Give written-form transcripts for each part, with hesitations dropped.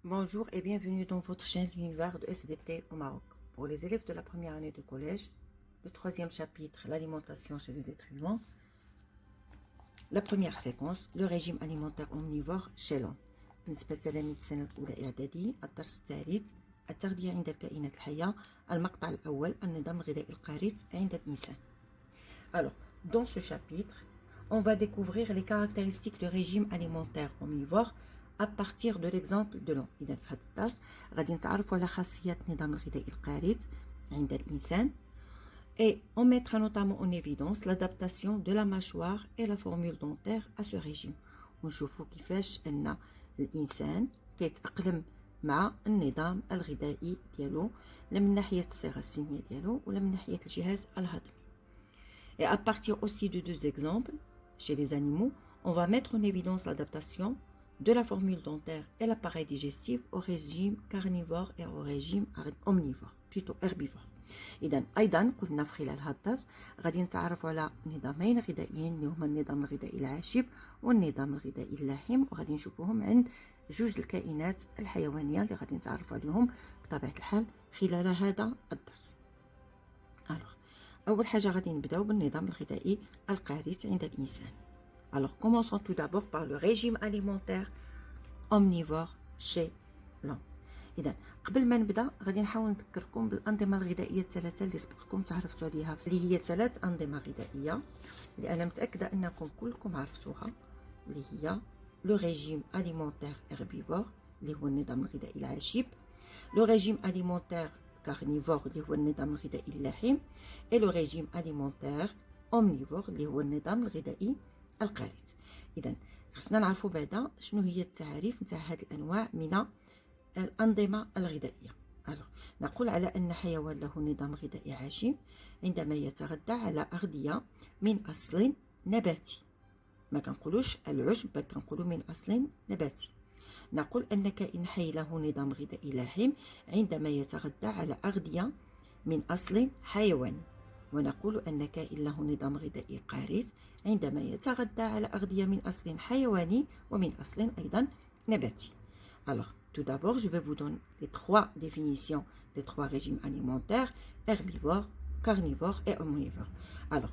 Bonjour et bienvenue dans votre chaîne L'univers de SVT au Maroc. Pour les élèves de la première année de collège, le troisième chapitre, l'alimentation chez les êtres vivants. La première séquence, le régime alimentaire omnivore chez l'homme. بالنسبة لتلاميذ السنة الأولى إعدادي، الدرس الثالث التغذية عند الكائنات الحية، المقطع الأول النظام الغذائي القارص عند الإنسان. Alors, dans ce chapitre, on va découvrir les caractéristiques du régime alimentaire omnivore à partir de l'exemple de l'homme. إذا في هذا الدرس غادي نتعرفوا على خاصيات النظام الغذائي القارص عند الإنسان. Et on mettra notamment en évidence l'adaptation de la mâchoire et la formule dentaire à ce régime. ونشوفوا كيفاش أن الإنسان كيتأقلم مع النظام الغذائي ديالو، لا من ناحية الصيغة السنية ديالو ولا من ناحية الجهاز الهضمي. Et à partir aussi de deux exemples, chez les animaux, on va mettre en évidence l'adaptation de la formule dentaire et l'appareil digestif au régime carnivore et au régime omnivore, plutôt herbivore. إذا أيضا قلنا في خلال هذا الدرس غادي نتعرفوا على نظامين غذائيين اللي هما النظام الغذائي العاشب والنظام الغذائي اللاحم، وغادي نشوفوهم عند جوج الكائنات الحيوانية اللي غادي نتعرفوا عليهم بطبيعة الحال خلال هذا الدرس. Alors, أول حاجة غادي نبداو بالنظام الغذائي القارص عند الإنسان. Alors, commençons tout d'abord par le régime alimentaire omnivore chez l'homme. إذا قبل ما نبدا غادي نحاول نذكركم بالأنظمة الغذائية الثلاثة اللي سبقكم تعرفتوا عليها، اللي هي ثلاث أنظمة غذائية اللي أنا متأكدة أنكم كلكم عرفتوها، اللي هي لو ريجيم أليمونتير هيربيفور اللي هو النظام الغذائي العاشب، لو ريجيم أليمونتير كارنيفور اللي هو النظام الغذائي اللاحم، et le régime alimentaire omnivore اللي هو النظام الغذائي القارص. إذا خصنا نعرفوا بعدا شنو هي التعاريف نتاع هذه الأنواع من الأنظمة الغذائية. نقول على أن حيوان له نظام غذائي عاشب عندما يتغذى على أغذية من أصل نباتي. ما كنقولوش العشب، بل كنقولوا من أصل نباتي. نقول أن كائن حي له نظام غذائي لاحم عندما يتغذى على أغذية من أصل حيواني، ونقول أن كائن له نظام غذائي قارص عندما يتغذى على أغذية من أصل حيواني ومن أصل أيضا نباتي. Alors, tout d'abord, je vais vous donner les trois définitions des trois régimes alimentaires, herbivore, carnivore et omnivore. Alors,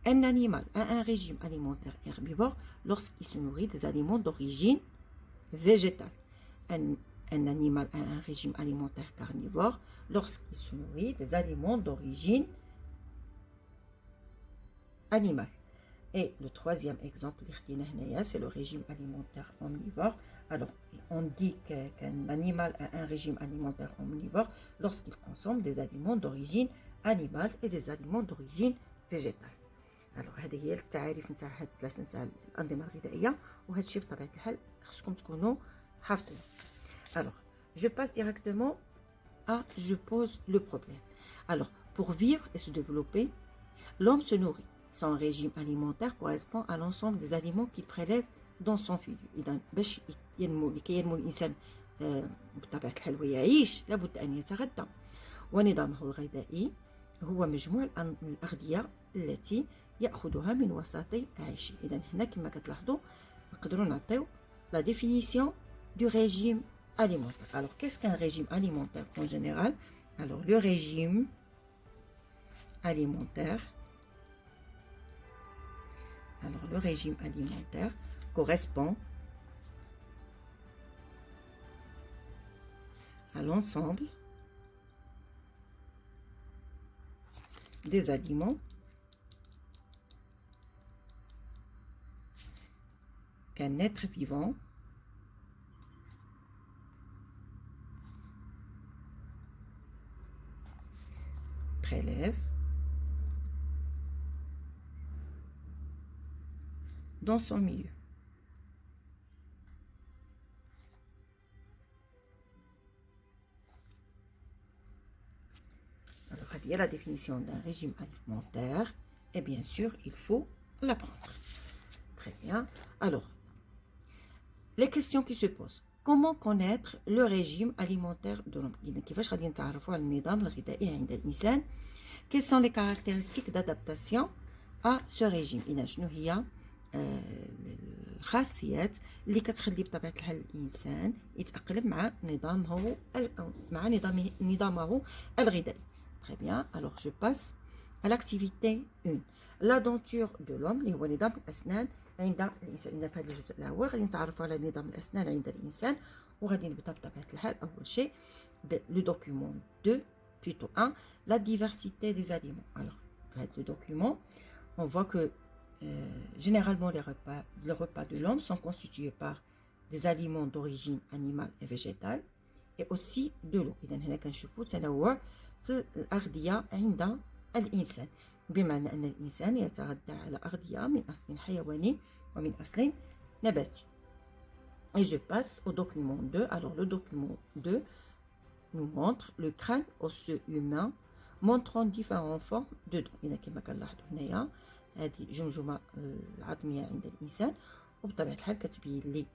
un animal a un régime alimentaire herbivore lorsqu'il se nourrit des aliments d'origine végétale. Un animal a un régime alimentaire carnivore lorsqu'il se nourrit des aliments d'origine animale. Et le troisième exemple, c'est le régime alimentaire omnivore. Alors, on dit qu'un animal a un régime alimentaire omnivore lorsqu'il consomme des aliments d'origine animale et des aliments d'origine végétale. Alors, هذه هي التعاريف نتاع هاد الثلاثه نتاع الانظمه الغذائيه، وهذا الشيء بطبيعه الحال خصكم تكونوا حافظينه. Alors, je passe directement à je pose le problème. Alors, pour vivre et se développer, l'homme se nourrit. Son régime alimentaire correspond à l'ensemble des aliments qu'il prélève dans son milieu. إذا باش ينمو لكي ينمو الإنسان بطبيعة الحال ويعيش لابد أن يتغذى، ونظامه الغذائي هو مجموع الأغذية التي يأخذها من وسط عيشه. إذا هنا كما كتلاحظوا نقدروا نعطيو la définition du régime alimentaire. Alors qu'est-ce qu'un régime alimentaire en général? Alors le régime alimentaire correspond à l'ensemble des aliments qu'un être vivant prélève dans son milieu. Alors, il y a la définition d'un régime alimentaire et bien sûr, il faut l'apprendre. Très bien. Alors, les questions qui se posent. Comment connaître le régime alimentaire de l'homme? كيفاش غادي نتعرفوا على النظام الغذائي عند الإنسان؟ Quelles sont les caractéristiques d'adaptation à ce régime؟ إذا شنو هي خاصيات اللي كتخلي بطبيعة الحال الإنسان يتأقلم مع نظامه الغذائي. Très bien, alors je passe à l'activité 1. La denture de l'homme اللي هو نظام الأسنان عند الإنسان. إذا في هذا الجزء الأول غادي نتعرفوا على نظام الأسنان عند الإنسان، وغادي نبدا بطبيعة الحال أول شيء le document 2 plutôt 1 la diversité des aliments. Alors dans le document on voit que généralement les repas de l'homme sont constitués par des aliments d'origine animale et végétale et aussi de l'eau. إذا هنا كنشوفوا تنوع في الأغذية عند الإنسان، بمعنى أن الإنسان يتغذى على أغذية من أصل حيواني ومن أصل نباتي. Et je passe au document 2. Alors le document 2 nous montre le crâne osseux humain montrant différentes formes de dents. إذا كما كنلاحظوا هنايا هذه جمجمة العظمية عند الإنسان، وبطبيعة الحال كتبين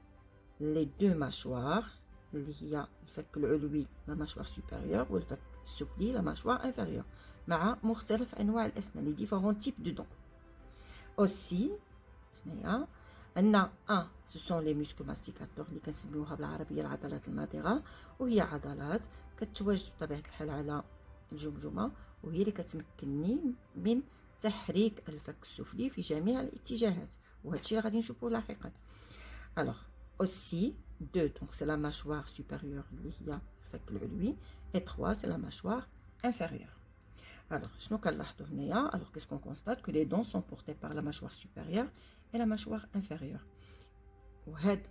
لي دو ماشوار اللي هي الفك العلوي لا ماشوار سوبيريور والفك السفلي لا ماشوار انفيريور، مع مختلف أنواع الأسنان لي ديفيرون تيب دو دون. أوسي هنايا عندنا سو سون لي موسكل ماستيكاتور اللي كنسميوها بالعربية العضلات الماضغة، وهي عضلات كتواجد بطبيعة الحال على الجمجمة، وهي اللي كتمكنني من تحريك الفك السفلي في جميع الاتجاهات، وهذا الشيء اللي غادي نشوفوه لاحقا. الوغ اوسي 2 دونك سي لا ماشوار سوبيريور اللي هي الفك العلوي، اي 3 سي لا ماشوار انفيريور. الوغ شنو كنلاحظوا هنايا؟ الوغ كيسكون كونستات كو لي دون سون بورتي بار لا ماشوار سوبيريور اي لا ماشوار انفيريور، وهاد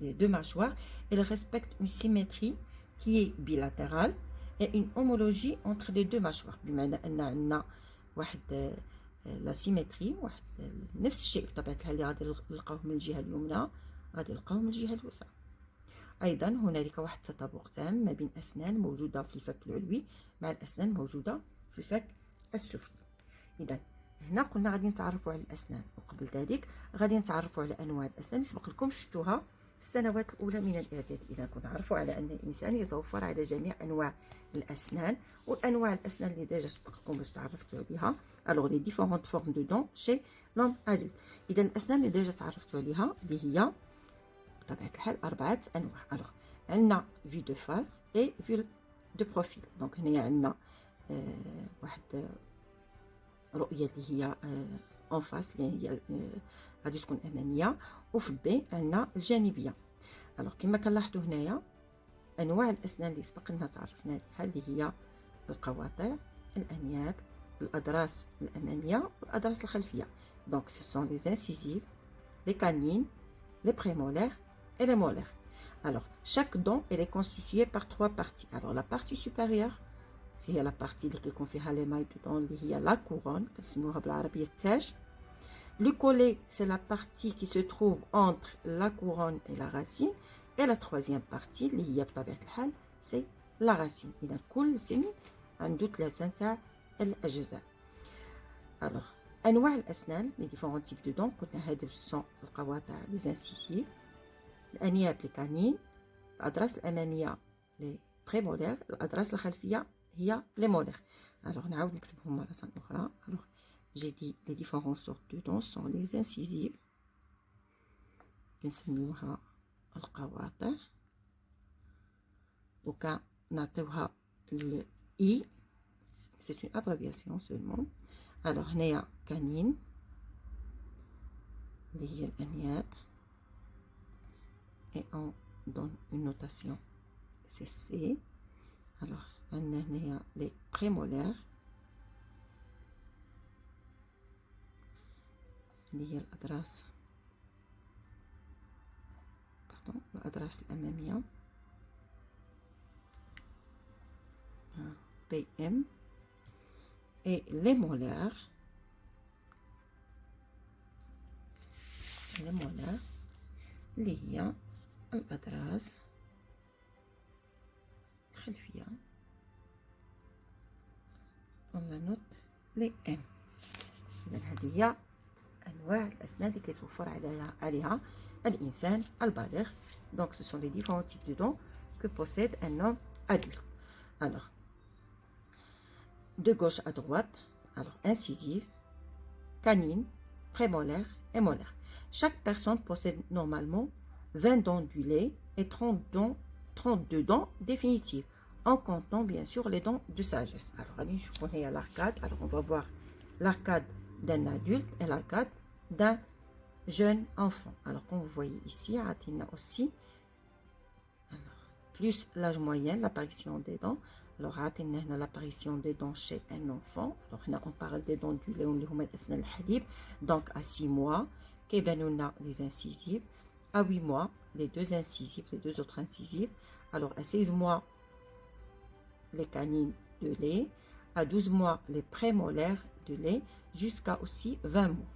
لي دو ماشوار elles respectent une symétrie qui est bilatérale et une homologie entre les deux mâchoires، بمعنى ان عندنا واحد لا سيمتري، واحد نفس الشيء بطبيعة الحال اللي غادي نلقاوه من الجهة اليمنى غادي نلقاوه من الجهة اليسرى. أيضا هنالك واحد التطابق تام ما بين أسنان موجودة في الفك العلوي مع الأسنان موجودة في الفك السفلي. إذا هنا قلنا غادي نتعرفوا على الأسنان، وقبل ذلك غادي نتعرفوا على أنواع الأسنان اللي سبق لكم شفتوها في السنوات الأولى من الإعداد. إذا كنعرفوا على أن الإنسان يتوفر على جميع أنواع الأسنان، والأنواع الأسنان اللي ديجا سبق لكم باش تعرفتوا عليها. ألوغ لي ديفيرونت فورم دو دون شي لوم أدولت. إذا الأسنان اللي ديجا تعرفتوا عليها اللي هي بطبيعة الحال 4 أنواع. ألوغ عندنا في دو فاس اي في دو بروفيل. دونك هنايا عندنا واحد رؤية اللي هي اون فاس اللي هي غادي تكون أمامية، وفي بي عندنا الجانبية. ألوغ كما كنلاحظوا هنايا أنواع الأسنان اللي سبق لنا تعرفنا عليها اللي هي القواطع، الأنياب، الأضراس الأمامية والأضراس الخلفية. دونك ce sont les incisives, les canines, les prémolaires et les molaires. Alors chaque dent elle est constituée par 3 parties. Alors la partie supérieure هي la partie اللي كيكون فيها les mailles de dents اللي هي la couronne كنسميوها بالعربية التاج. Le collet c'est la partie qui se trouve entre la couronne et la racine. Et la troisième partie اللي هي بطبيعة الحال c'est la racine. إذا كل سن عنده 3 نتاع الأجزاء. Alors أنواع الأسنان les différents types de dents قلنا هادو سون القواطع les incisives، الأنياب les canines، الأضراس الأمامية les prémolaires، الأضراس الخلفية هي les molaires. Alors نعاود نكتبهم مرة أخرى. Alors j'ai dit les différentes sortes de dents sont les incisives كنسميوها القواطع، وكنعطيوها ال I c'est une abréviation seulement. alors هنايا كانين اللي هي الأنياب et on donne une notation c'est C. alors عندنا هنايا les prémolaires اللي هي الأضراس الأضراس الأمامية PM et les molaires اللي هي الأضراس الخلفية on la note les M. إذا هذه هي أنواع الأسنان اللي كيتوفر عليها الإنسان البالغ. Donc ce sont les différents types de dents que possède un homme adulte. Alors de gauche à droite, alors incisive, canine, prémolaire et molaires. Chaque personne possède normalement 20 dents du lait et 32 dents définitives, en comptant bien sûr les dents de sagesse. Alors, allez, je connais à l'arcade. Alors, on va voir l'arcade d'un adulte et l'arcade d'un jeune enfant. Alors, comme vous voyez ici, Atina aussi, alors, plus l'âge moyen, l'apparition des dents. Alors, Atina l'apparition des dents chez un enfant. Alors, là, on parle des dents du lait, donc à 6 mois. Kebanouna, les incisives. À 8 mois, les deux incisives, les deux autres incisives. Alors, à 16 mois, les canines de lait. À 12 mois, les prémolaires de lait, jusqu'à aussi 20 mois.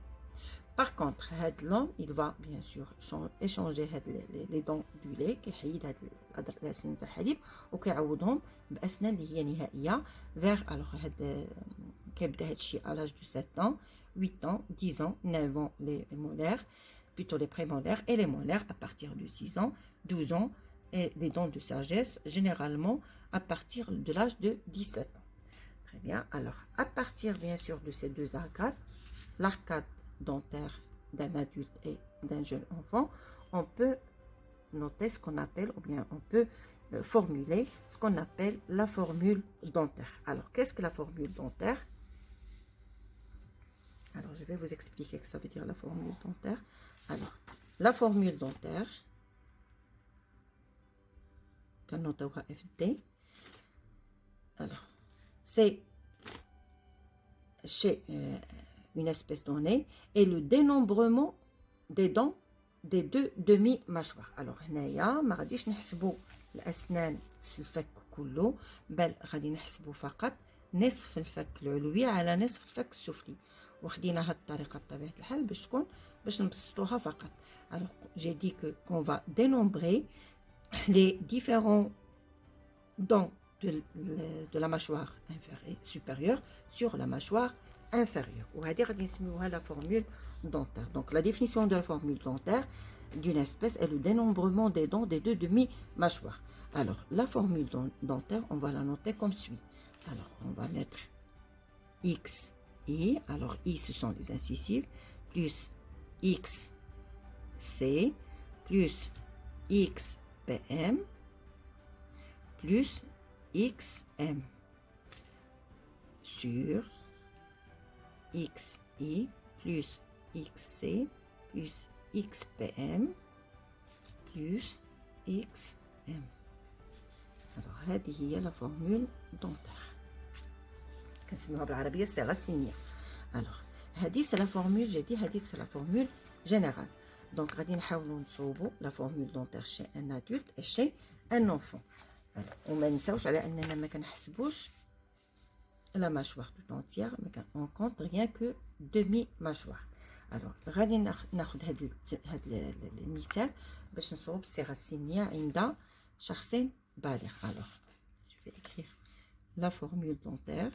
Par contre, l'homme, il va bien sûr échanger les dents du lait qui الأسنان تاع الحليب وكيعوضهم بأسنان اللي هي نهائية vers alors كيبدا هذا الشيء à l'âge de 7 ans, 8 ans, 10 ans, 9 ans les molaires, plutôt les prémolaires, et les molaires à partir de 6 ans, 12 ans, et les dents de sagesse généralement à partir de l'âge de 17 ans. Très bien. Alors, à partir bien sûr de ces deux arcades, l'arcade dentaire d'un adulte et d'un jeune enfant, on peut noter ce qu'on appelle, ou bien on peut formuler ce qu'on appelle la formule dentaire. Alors, qu'est-ce que la formule dentaire? Alors, je vais vous expliquer ce que ça veut dire la formule dentaire. Alors, la formule dentaire, FD, alors, c'est chez une espèce donnée et le dénombrement des dents des deux demi-mâchoires. Alors, هنايا ما غاديش نحسبوا الأسنان في الفك كله، بل غادي نحسبوا فقط نصف الفك العلوي على نصف الفك السفلي، وخدينا هاد الطريقة بطبيعة الحال باش نبسطوها فقط. Alors, j'ai dit que qu'on va dénombrer les différents dents de la mâchoire supérieure sur la mâchoire inférieure. وهذه غادي نسميوها la formule dentaire. Donc la définition de la formule dentaire d'une espèce est le dénombrement des dents des deux demi-mâchoires. Alors la formule dentaire, on va la noter comme suit. Alors on va mettre X, I. Alors I, ce sont les incisives, plus X, C, plus X, PM, plus XM sur XI plus XC plus XPM plus XM. Alors, هذه هي la formule dentaire. كنسميوها بالعربية الصيغة السينية. Alors, هذه c'est la formule, j'ai dit هذه c'est la formule générale. Donc, غادي نحاولوا نصوبوا la formule dentaire chez un adulte et chez un enfant. وما نساوش على اننا ما كنحسبوش la mâchoire tout entière, mais on compte rien que demi mâchoire. Alors غادي ناخذ هذا المثال باش نصوب الصيغه السينيه عند شخص بالغ. Alors je vais écrire la formule dentaire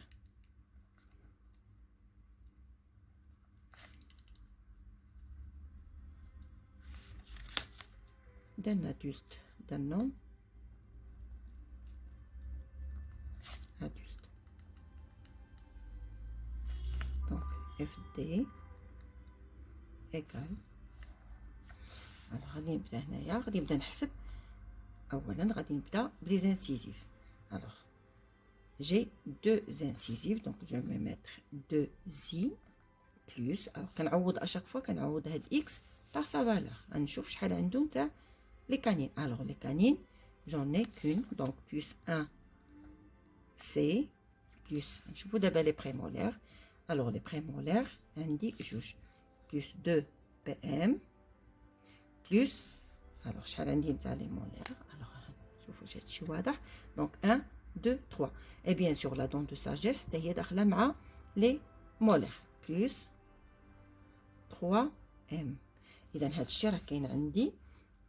d'un adulte, d'un homme adulte. Donc FD égale. Alors غادي نبدا هنايا، غادي نبدا نحسب. اولا غادي نبدا بلي انسيزيف. Alors j'ai deux incisives, donc je vais mettre 2 i plus. Alors كنعوض à chaque fois كنعوض هاد x par sa valeur. غنشوف شحال عندهم تاع les canines. Alors les canines, j'en ai qu'une, donc plus 1 C plus, je vous d'abord les prémolaires. Alors les prémolaires indiquent juge plus 2 PM plus, alors je vais les molaires. Alors je vous jette donc 1, 2, 3. Et bien sûr la dent de sagesse, c'est les molaires plus 3M. إذا هاد الشيء راه كاين عندي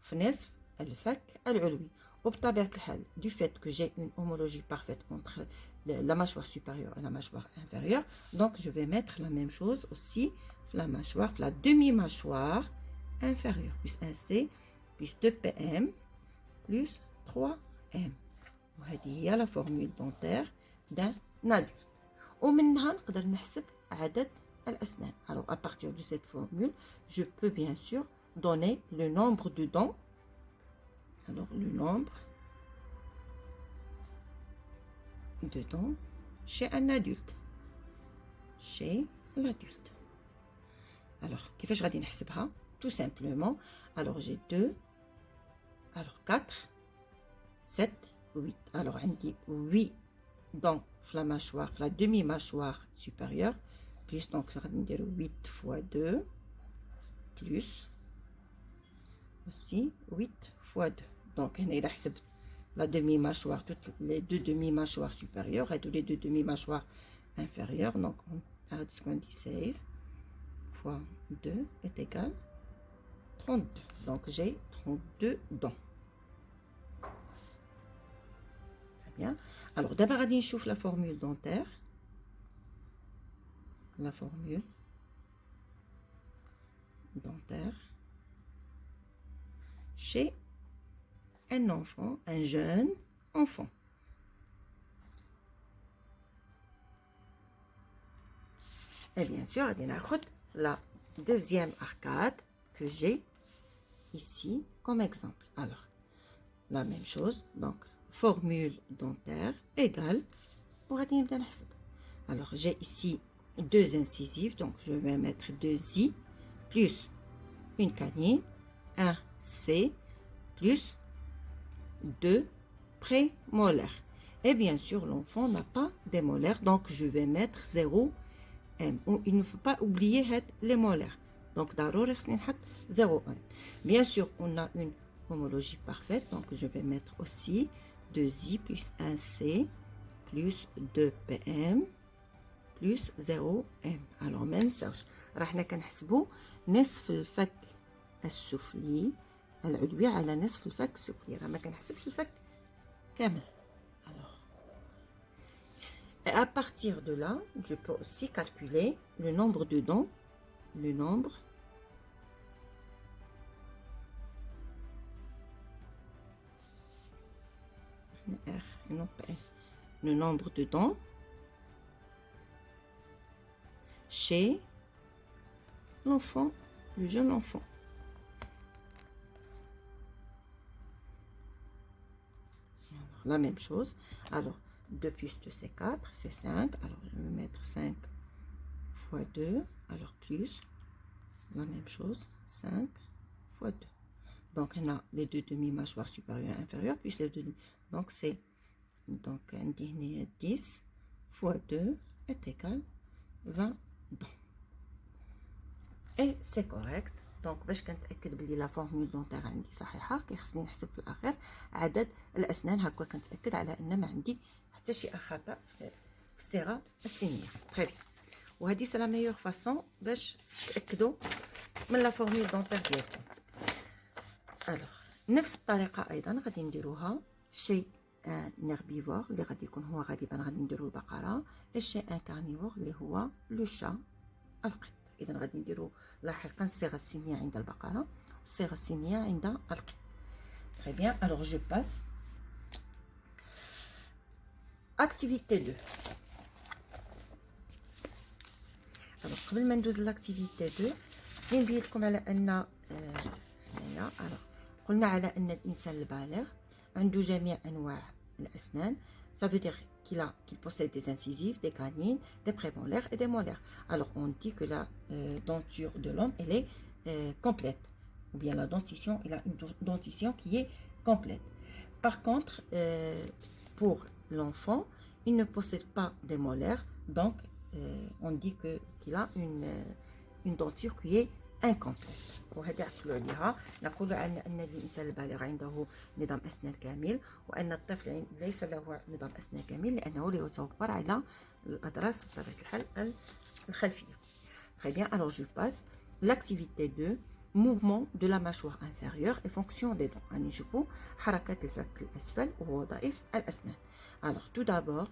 في نصف الفك العلوي. وبطبيعة الحال du fait que j'ai une homologie parfaite entre la mâchoire supérieure et la mâchoire inférieure, donc je vais mettre la même chose aussi la mâchoire, la demi-mâchoire inférieure, plus 1C, plus 2PM, plus 3M. وهذه هي la formule dentaire d'un adulte. ومنها نقدر نحسب عدد الأسنان. Alors, à partir de cette formule, je peux bien sûr donner le nombre de dents. Alors, le nombre de dents chez un adulte. Chez l'adulte. Alors, كيفاش غادي نحسبها? Tout simplement. Alors, j'ai 2. Alors, 4. 7. 8. Alors, عندي 8 dents la mâchoire, la demi-mâchoire supérieure, plus donc ça va me dire 8 fois 2, plus aussi 8 fois 2. Donc, on a la demi-mâchoire, toutes les deux demi-mâchoires supérieures et toutes les deux demi-mâchoires inférieures. Donc, on a ce qu'on dit 16 fois 2 est égal 32. Donc, j'ai 32 dents. Bien. Alors, d'abord, on va la formule dentaire. La formule dentaire chez un enfant, un jeune enfant. Et bien sûr, on va la deuxième arcade que j'ai ici comme exemple. Alors, la même chose. Donc, formule dentaire égale pour alors j'ai ici deux incisives, donc je vais mettre 2 I plus une canine, un C plus 2 prémolaires. Et bien sûr l'enfant n'a pas des molaires, donc je vais mettre 0 M. Il ne faut pas oublier les molaires, donc d'abord 0 M. Bien sûr on a une homologie parfaite, donc je vais mettre aussi 2i plus 1c plus 2pm plus 0m. alors ما ننساوش راحنا كنحسبوا نصف الفك السفلي العلوي على نصف الفك السفلي، راه ما كنحسبش الفك كامل. alors et à partir de là je peux aussi calculer le nombre de dents, le nombre R, non pas N. Le nombre de dents chez l'enfant, le jeune enfant. Alors, la même chose. Alors, 2 plus 2, c'est 4, c'est 5. Alors, je vais mettre 5 fois 2. Alors, plus la même chose, 5 fois 2. Donc, on a les deux demi-mâchoires supérieures et inférieures, plus les deux. Donc, c'est donc un dîner 10 fois 2 est égal 20 dents. Et c'est correct. Donc, باش كنتاكد بلي لا فورمول دونتير عندي صحيحه كيخصني نحسب في الاخر عدد الاسنان. هكا كنتاكد على ان ما عندي حتى شي خطا في الصيغه السنيه. تري بيان. وهذه سي لا ميور فاصون باش تاكدوا من لا فورمول دونتير ديالكم. الوغ نفس الطريقه ايضا غادي نديروها شي نيربيفور اللي غادي يكون هو غالبا غادي نديرو البقره، الشي ان كارنيفور اللي هو لو شا القط. اذا غادي نديرو لاحقا الصيغه السنيه عند البقره والصيغه السنيه عند القط. تري بيان. الوغ جو باس اكتيفيتي 2. الوغ قبل ما ندوز لاكتيفيتي 2 خصني نبين لكم على ان هنايا قلنا على ان الانسان البالغ عنده جميع انواع الاسنان. ça veut dire qu'il possède des incisives, des canines, des prémolaires et des molaires. Alors on dit que la denture de l'homme elle est complète, ou bien la dentition, il a une dentition qui est complète. Par contre pour l'enfant il ne possède pas des molaires, donc on dit qu'il a une denture qui est incomplète. وهذه عقلوا عليها. نقول أن الإنسان البالغ عنده نظام أسنان كامل، وأن الطفل ليس له نظام أسنان كامل لأنه لا يتوفر على الأضراس بطبيعة الحال الخلفية. Très bien. Alors je passe l'activité 2, mouvement de la mâchoire inférieure et fonction des dents. نشوفوا حركات الفك الأسفل ووظائف الأسنان. Alors tout d'abord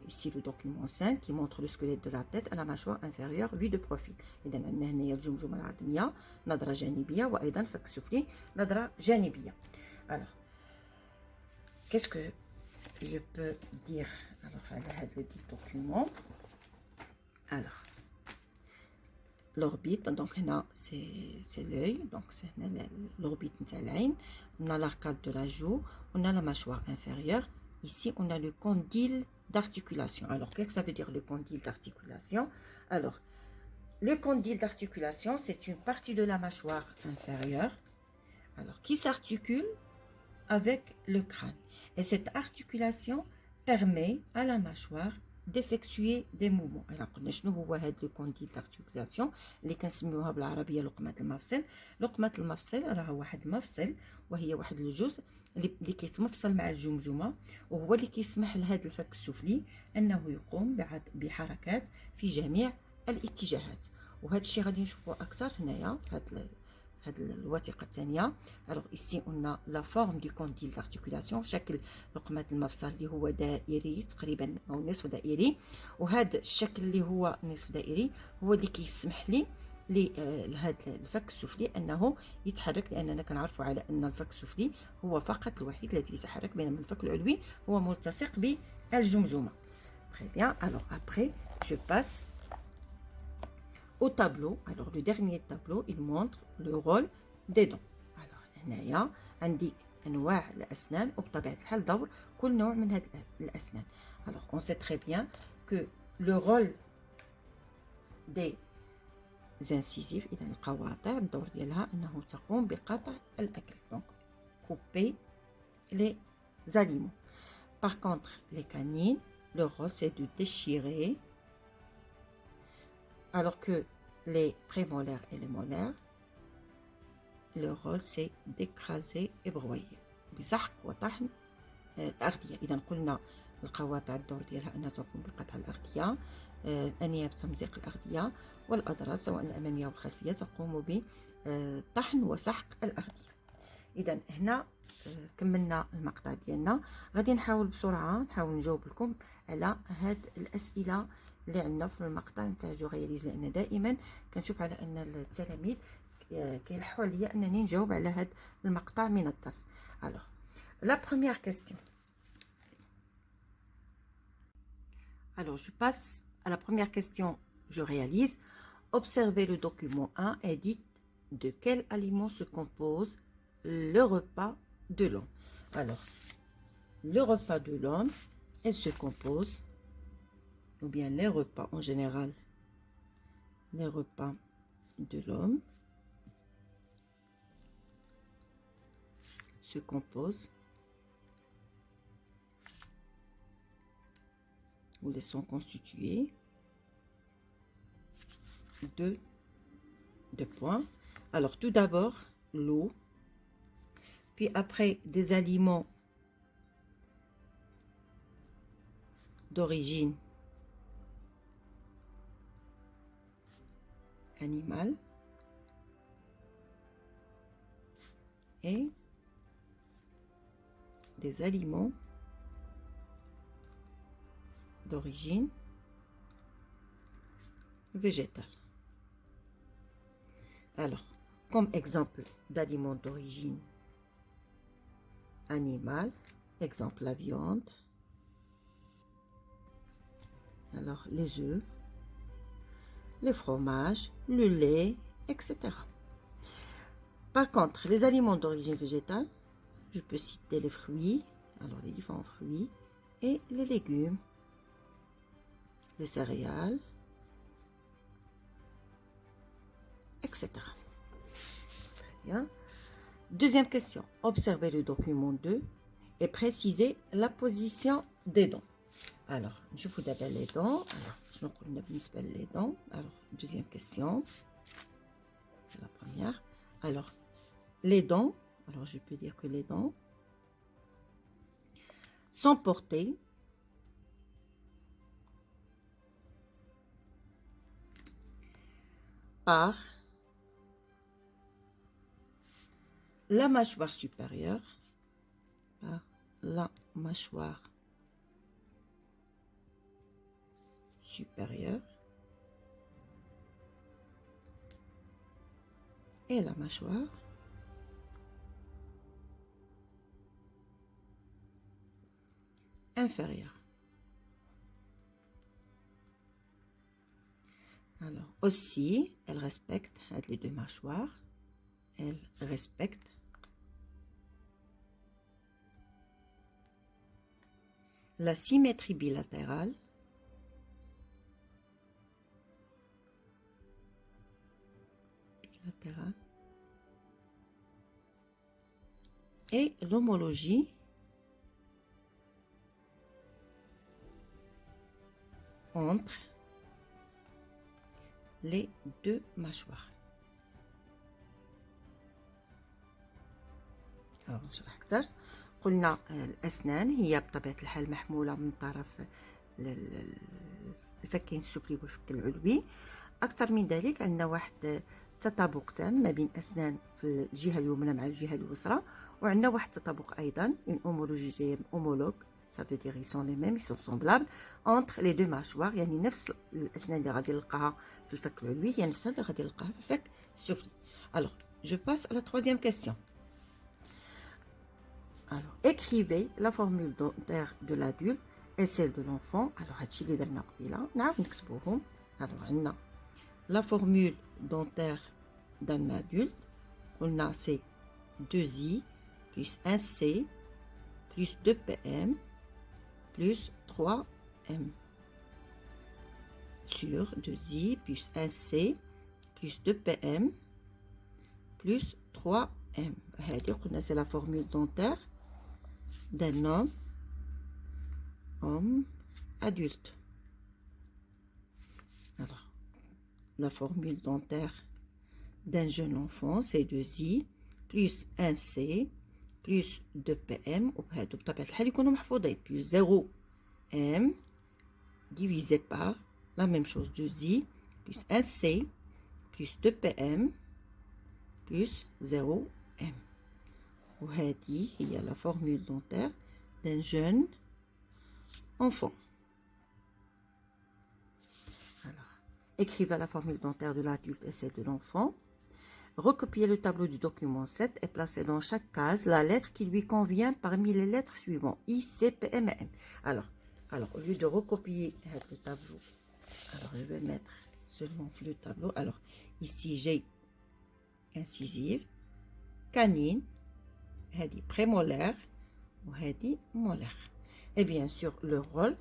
ici le document 5 qui montre le squelette de la tête à la mâchoire inférieure vue de profil. إذا عندنا هنايا الجمجمة العظمية نظرة جانبية وأيضا فك سفلي نظرة جانبية. Alors qu'est-ce que je peux dire alors على هذا الدوكيومون؟ alors l'orbite. Donc là, c'est l'œil. Donc c'est l'orbite de l'œil. On a l'arcade de la joue. On a la mâchoire inférieure. Ici, on a le condyle d'articulation. Alors, qu'est-ce que ça veut dire le condyle d'articulation? Alors, le condyle d'articulation, c'est une partie de la mâchoire inférieure, alors qui s'articule avec le crâne. Et cette articulation permet à la mâchoire d'effectuer des mouvements. Alors, شنو هو هذا le condyle d'articulation اللي كنسميوها بالعربية لقمة المفصل. لقمة المفصل راها واحد المفصل وهي واحد الجزء اللي كيتمفصل مع الجمجمة، وهو اللي كيسمح لهذا الفك السفلي أنه يقوم بحركات في جميع الاتجاهات. وهذا الشيء غادي نشوفوه أكثر هنايا في هاد الوثيقة الثانية. alors ici on a la forme du condyle d'articulation، شكل لقمة المفصل اللي هو دائري تقريبا أو نصف دائري، وهذا الشكل اللي هو نصف دائري هو اللي كيسمح لي لهذا الفك السفلي أنه يتحرك، لأننا كنعرفوا على أن الفك السفلي هو فقط الوحيد الذي يتحرك، بينما الفك العلوي هو ملتصق بالجمجمة. Très bien. Alors après je passe au tableau. Alors le dernier tableau il montre le rôle des dents. alors هنايا عندي انواع الاسنان وبطبيعه الحال دور كل نوع من هذه الاسنان. alors on sait très bien que le rôle des incisives اذا القواطع الدور ديالها انه تقوم بقطع الاكل، donc couper les aliments. par contre les canines, le rôle c'est de déchirer, alors que les prémolaires et les molaires, le rôle c'est d'écraser et broyer بسحق وطحن الأغذية. إذا قلنا القواطع الدور ديالها أنها تقوم بقطع الأغذية، الأنياب تمزيق الأغذية، والأضراس سواء الأمامية أو الخلفية تقوم بطحن وسحق الأغذية. إذا هنا كملنا المقطع ديالنا. غادي نحاول بسرعة نحاول نجاوب لكم على هاد الأسئلة اللي عندنا في المقطع نتاع جو غياليز، لأن دائما كنشوف على أن التلاميذ كيلحوا عليا أنني نجاوب على هاد المقطع من الدرس. alors la première question. alors je passe à la première question. Je réalise. Observez le document 1 et dites de quel aliment se compose le repas de l'homme. alors le repas de l'homme, elle se compose, ou bien les repas en général, les repas de l'homme se composent ou les sont constitués de points. alors tout d'abord l'eau, puis après des aliments d'origine animale et des aliments d'origine végétale. alors comme exemple d'aliments d'origine animale, exemple la viande, alors les œufs, les fromages, le lait, etc. par contre les aliments d'origine végétale, je peux citer les fruits, alors les différents fruits, et les légumes, les céréales, etc. Très bien. Deuxième question. Observez le document 2 et précisez la position des dents. alors نشوفوا دابا les dents. alors شنو قلنا بالنسبة les dents. alors deuxième question, c'est la première. alors les dents, alors je peux dire que les dents sont portées par la mâchoire supérieure, par la mâchoire supérieure et la mâchoire inférieure. Alors, aussi, elle respecte les deux mâchoires. Elle respecte la symétrie bilatérale et l'homologie entre les deux mâchoires. Alors نشرح أكثر. قلنا الأسنان هي بطبيعة الحال محمولة من طرف الفكين السفلي والفك العلوي. أكثر من ذلك عندنا واحد تطابق تام ما بين أسنان في الجهة اليمنى مع الجهة اليسرى، وعندنا واحد التطابق أيضا une homologie homologue. Ça veut dire ils sont les mêmes, ils sont semblables entre les deux mâchoires. يعني نفس الأسنان اللي غادي نلقاها في الفك العلوي هي نفسها اللي غادي نلقاها في الفك السفلي. Alors, je passe à la troisième question. Alors, écrivez la formule dentaire de l'adulte et celle de l'enfant. Alors, هادشي اللي درنا قبيله نعاود نكتبوهم. Alors, عندنا la formule dentaire d'un adulte. قلنا c'est 2i plus 1c plus 2pm plus 3m sur 2i plus 1c plus 2pm plus 3m. C'est la formule dentaire d'un homme adulte. Alors, la formule dentaire d'un jeune enfant, c'est 2i plus 1c plus 2pm وبهادو بطبيعة الحال يكونوا محفوظين plus 0m divisé par la même chose 2i plus 1c plus 2pm plus 0m. وهذه هي la formule dentaire d'un jeune enfant. Alors, écrivez la formule dentaire de l'adulte et celle de l'enfant. Recopiez le tableau du document 7 et placez dans chaque case la lettre qui lui convient parmi les lettres suivantes I, C, P, M, M. Alors, au lieu de recopier le tableau, alors je vais mettre seulement le tableau. Alors, ici j'ai incisive, canine, prémolaire ou molaire. Et bien sûr, le rôle,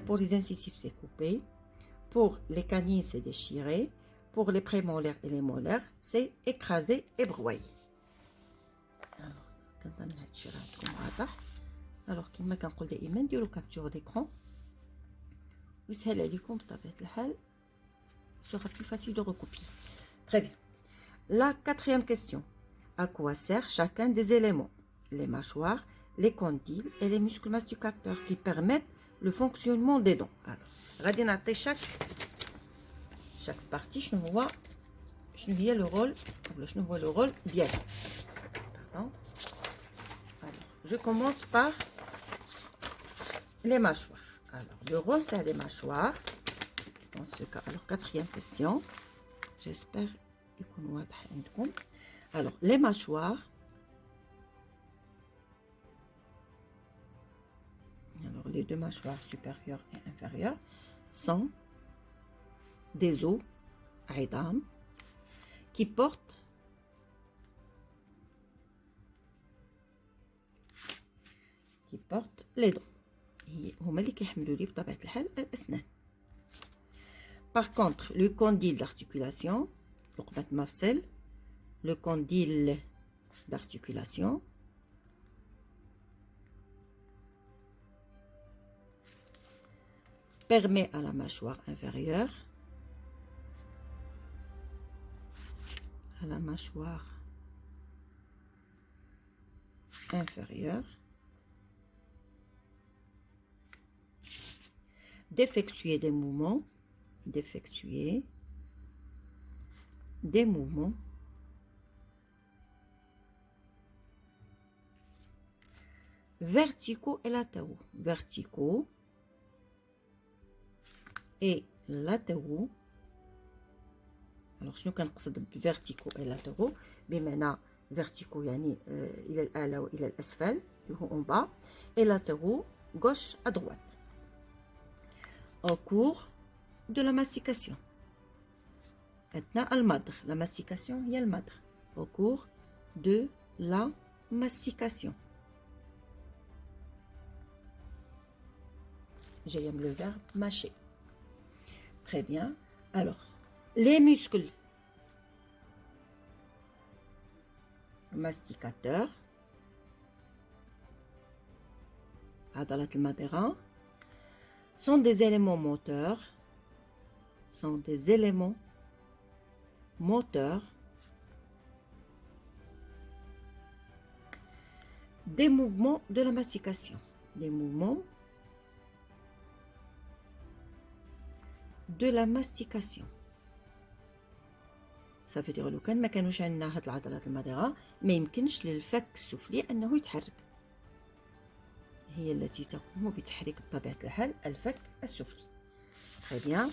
pour les incisives, c'est coupé. Pour les canines, c'est déchiré. Pour les prémolaires et les molaires, c'est écrasé et broyé. Alors, كما كنقول دائما ديروا كابتور d'écran ويسهل عليكم بطبيعة الحال. Sera plus facile de recopier. Très bien. La quatrième question. À quoi sert chacun des éléments? Les mâchoires, les condyles et les muscles masticateurs qui permettent le fonctionnement des dents. Alors, غادي نعطي chaque partie شنو هي le rôle ولا شنو هو le rôle ديالها. Pardon. Alors, je commence par les mâchoires. Alors, le rôle des mâchoires dans ce cas. Alors, quatrième question. J'espère يكون واضح عندكم. Alors, les mâchoires. Alors, les deux mâchoires supérieures et inférieures sont des os, عظام, qui portent les dents. هما اللي كيحملوا لي بطبيعة الحال الأسنان. Par contre, le condyle d'articulation, لقمة مفصل, le condyle d'articulation permet à la mâchoire inférieure d'effectuer des mouvements verticaux et latéraux. Alors, شنو كنقصد بverticaux et latéraux؟ بمعنى verticaux يعني إلى الأعلى وإلى الأسفل اللي هو en bas et latéraux gauche à droite. Au cours de la mastication. أثناء المضغ. La mastication هي المضغ. Au cours de la mastication. J'aime le verbe mâcher. Très bien. Alors, les muscles masticateurs, عضلة المضغة, sont des éléments moteurs, des mouvements de la mastication, des mouvements de la mastication. Ça veut dire لو كان ما كانوش عندنا هاد العضلات المضغة ما يمكنش للفك السفلي أنه يتحرك. هي التي تقوم بتحريك بطبيعة الحال الفك السفلي. Très bien.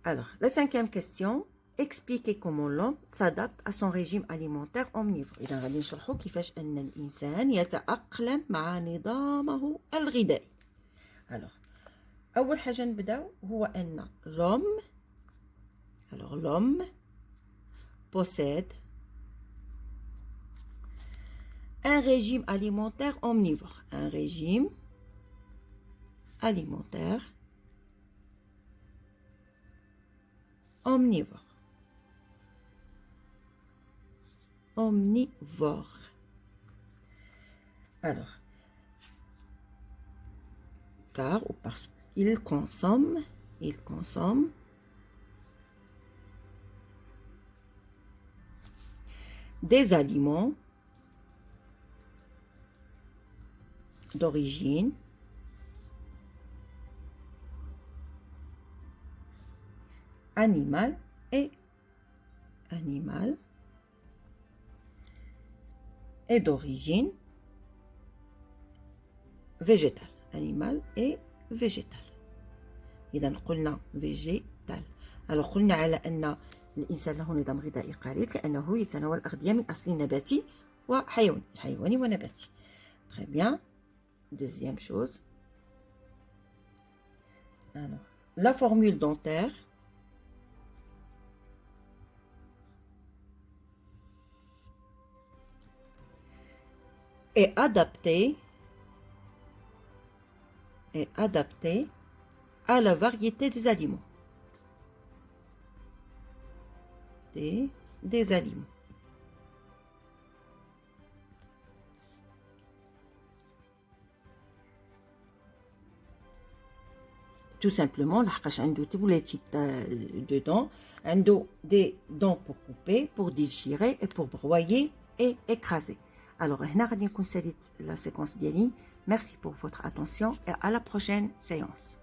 Alors, la 5e question. Expliquez comment l'homme s'adapte à son régime alimentaire omnivore. إذا غادي نشرحوا كيفاش أن الإنسان يتأقلم مع نظامه الغذائي. Alors, أول حاجة نبداو هو أن l'homme possède un régime alimentaire omnivore. Un régime alimentaire omnivore. Alors, car ou parce qu'il consomme des aliments d'origine animale et d'origine végétale. Animal et végétal. إذا قلنا végétal. Alors قلنا على أن الإنسان له نظام غذائي قريب لأنه يتناول الأغذية من أصل نباتي حيواني ونباتي. Très bien. Deuxième chose. Alors, la formule dentaire est adaptée à la variété des aliments. Des aliments. Tout simplement, لحقاش عنده tous les types de dents, عنده des dents pour couper, pour déchirer et pour broyer et écraser. Alors, هنا غادي نكون ساليت la séquence ديالي. Merci pour votre attention et à la prochaine séance.